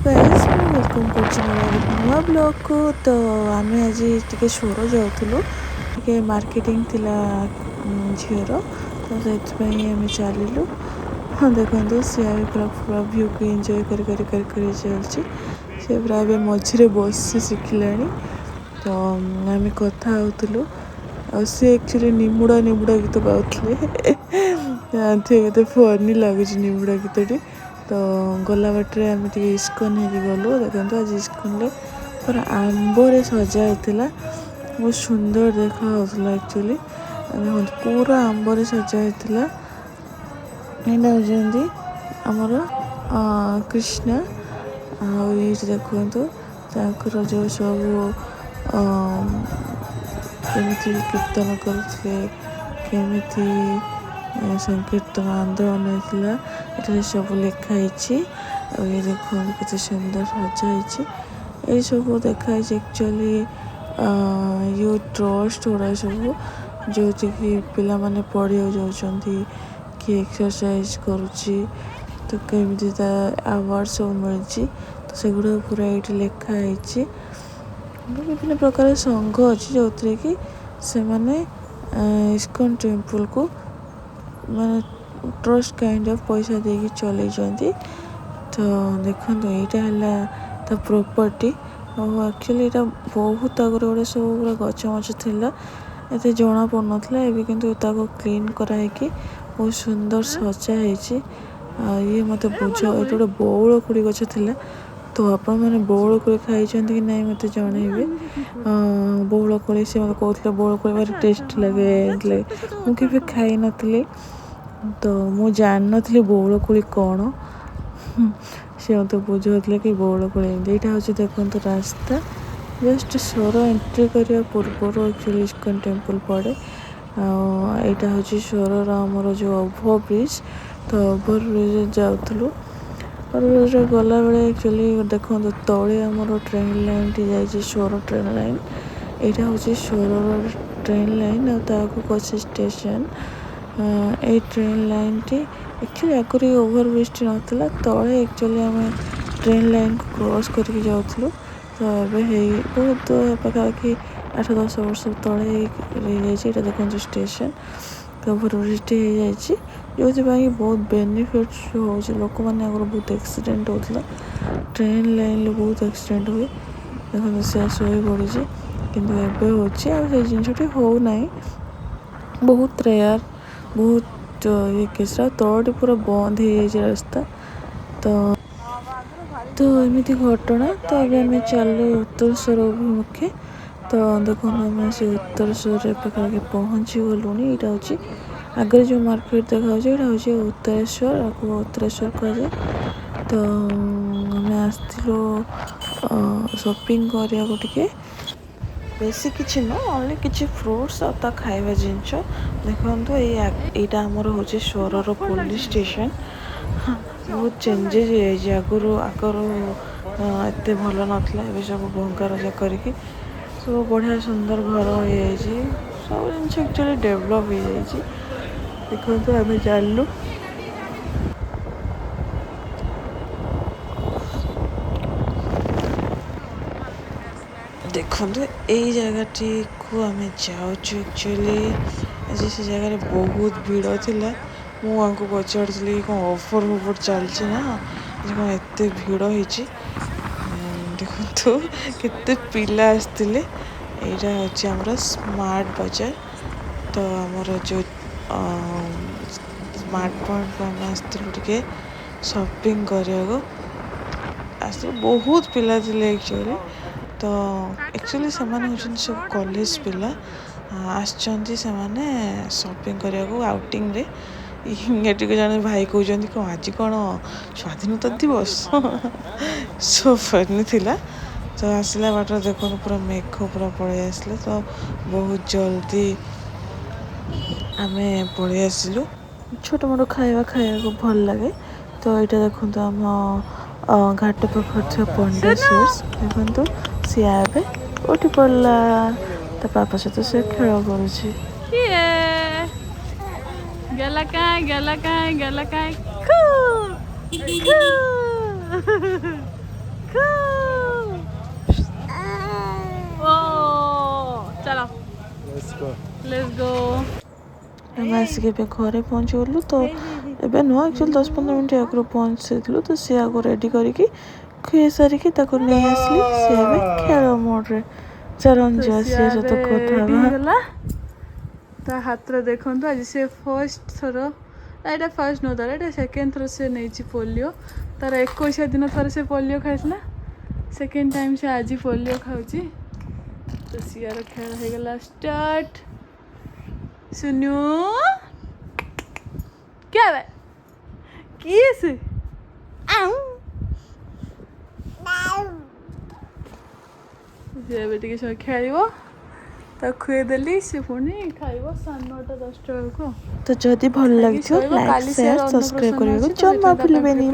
Guys welcome कर नुआ blog को। तो आम आज टे स्वर जाऊँ टे मार्केटिंग थिला झीर तो से चलू। हाँ देखो सी पूरा पूरा व्यू को एंजॉय कर चलती सी पूरा मझे बस शिखला। तो आम कथा होलु सी एक्चुअली निमुड़ा निमुड़ा गीत गाते जानते फनी लगुच निमुड़ा गीतटी। तो गला बाटे आम इस्कन हो गलु देखो आज इस्कन पूरा आंबर सजा होता बहुत सुंदर देखा एक्चुअली पूरा आंबर सजा होता। यहाँ होती आमर कृष्णा आई देखु जो सब केमी कीर्तन करते केमी संकीर्तन आंदोलन होता ये सब लिखाई। ये देखो केते सुंदर सजाई ये सब देखाई एक्चुअली यू ट्रस्ट गुड़ा सब जो पिला माने पढ़िया जाउछंती कि एक्सरसाइज करुच्ची तो केमी अवार्ड सब मिली तो सेगुड़ा पूरा ये लिखाई। विभिन्न प्रकार संघ अच्छी जो थे कि से माने इस्कन टेम्पल को माने ट्रस्ट काइंड ऑफ पैसा देकी चले जाती। तो देखो यहाँ है प्रॉपर्टी और एक्चुअली यहाँ बहुत आगे गोटे सब पूरा गच मच था एत जना पड़ना एवं कितु क्लीन कराई बहुत सुंदर सजाई। ये मत बुझ ये गोटे बौल कुड़ी गछ था तो आपण मैंने बौल कोली खाई कि ना मत जनइबे। बौल कोली से मत कहते बौल कोली भारी टेस्ट लगे मुझे खाई नी तो मुझे जान नी बौल कोली कौन सी मत बुझे कि बौल कोली यहाँ हूँ देखो रास्ता जस्ट स्वर एंट्री करने पूर्वर एक्चुअली इस्कन टेम्पल पड़े। यहाँ हूँ स्वर आमर जो ओभर ब्रिज तो ओभर ब्रिज जाऊँ और गला बेले एक्चुअली देखो तले आमर ट्रेन लाइन टी जाइए स्वर ट्रेन लाइन यहाँ हूँ स्वर ट्रेन लाइन आगे अच्छे स्टेशन ये ट्रेन लाइन टी एक्चुअली आगुरी ओभर ब्रिज टी नाला तले एक्चुअली आम ट्रेन लाइन को क्रॉस करके जाऊँ तो ये बहुत पाखापाखि 8-10 वर्ष तले देखो स्टेशन तो ओभर ब्रिज टी हो जो बहुत बेनिफिट्स हो लोक मैंने आगे बहुत एक्सीडेंट होता ट्रेन लाइन बहुत एक्सीडेंट हुए देखो से शो पड़ी किंतु एबे होची आ से जिनसटी होना बहुत रेयर बहुत ये केसरा तलटी पूरा बंद हो जाए रास्ता तो एमती घटना। तो अब आम चलू उत्तर स्वर अभिमुखे तो देखो आम से उत्तर स्वर पाखे पहुँची गलु। यहाँ हूँ आगे जो मार्केट देखा यहाँ हूँ उत्तरेश्वर आपको उत्तरेश्वर कहुए। तो आम आसलु शॉपिंग करिया टे बेसी किसी न ओनली किसी फ्रूट्स और खाଇବା जिनस देखो यहाँ आमर हूँ स्वर पुलिस स्टेशन बहुत चेंजेस आगुरी एत भल नाला ए सब भंगारुजा करके सब बढ़िया सुंदर घर हो सब जिन एक्चुअली डेभलप हो जाए। देखो आम चलू देखो यही जगहटी को आम जाऊँ एक्चुअली आज से जगह बहुत भीड़ थी मुझे पचारि कौन ऑफर फफर चलती ना कौन एत भीड़ हो देखो केते पिला आसते। यहाँ हूँ आमर स्मार्ट बाजार तो आमर जो स्मार्ट पॉइंट को आम आसलु टे शॉपिंग करने आस बहुत पिला थे एक्चुअली तो एक्चुअली से सब कॉलेज पिला आसचंती से शॉपिंग करने को आउटिंग रे ये जन भाई कहते कौन आज कौन स्वाधीनता दिवस सो फनी थिला। तो आसला बाट देखो पूरा मेघ पूरा पलि आसले तो बहुत जल्दी आम पलि आसलु छोट मोट खाଇବା को भल लगे। तो यहाँ देखो आम घाट पाखे पंडा स्वीट्स देखो सी आए उठी पड़ा ता पापा सहित से खेल करुच्छी गला काय लेट्स गो ଆମେ ଆସିକି ଏବେ ଘରେ ପହଞ୍ଚିଗଲୁ ତ ଏବେ ନୁହଁ ଆକ୍ଚୁଆଲି 10-15 ମିନିଟ୍ ଆଗରୁ ପହଞ୍ଚିଥିଲୁ ତ ସିଏ ଆଗ ରେଡ଼ି କରିକି ଖୁଏଇ ସାରିକି ତାକୁ ନେଇ ଆସିଲି ସିଏ ଏବେ ଖେଳ ମୋଡ଼ରେ ଚାଲନ୍ତୁ ସିଏ ସହିତ କଥା ହେବା ତା ହାତରେ ଦେଖନ୍ତୁ ଆଜି ସେ ଫର୍ଷ୍ଟ ଥର ଏଇଟା ଫାର୍ଷ୍ଟ ନୁହଁ ତାର ଏଇଟା ସେକେଣ୍ଡ ଥର ସେ ନେଇଛି ପୋଲିଓ ତାର 21 ଦିନ ଥରେ ସେ ପୋଲିଓ ଖାଇଥିଲା ସେକେଣ୍ଡ ଟାଇମ୍ ସେ ଆଜି ପୋଲିଓ ଖାଉଛି ତ ସିଆର ଖେଳ ହେଇଗଲା ଷ୍ଟାର୍ଟ सुनो क्या है किस ଏବେ ଟିକେ ସମୟ ଖେଳିବ ତାକୁ ଖୁଏଇଦେଲି ସେ ପୁଣି ଖାଇବ 9:30-10ଟା ବେଳକୁ ତ ଯଦି ଭଲ ଲାଗିଥିବ ଲାଇକ୍ ସେୟାର ସବସ୍କ୍ରାଇବ କରିବାକୁ ଜମା ଭୁଲିବେନି।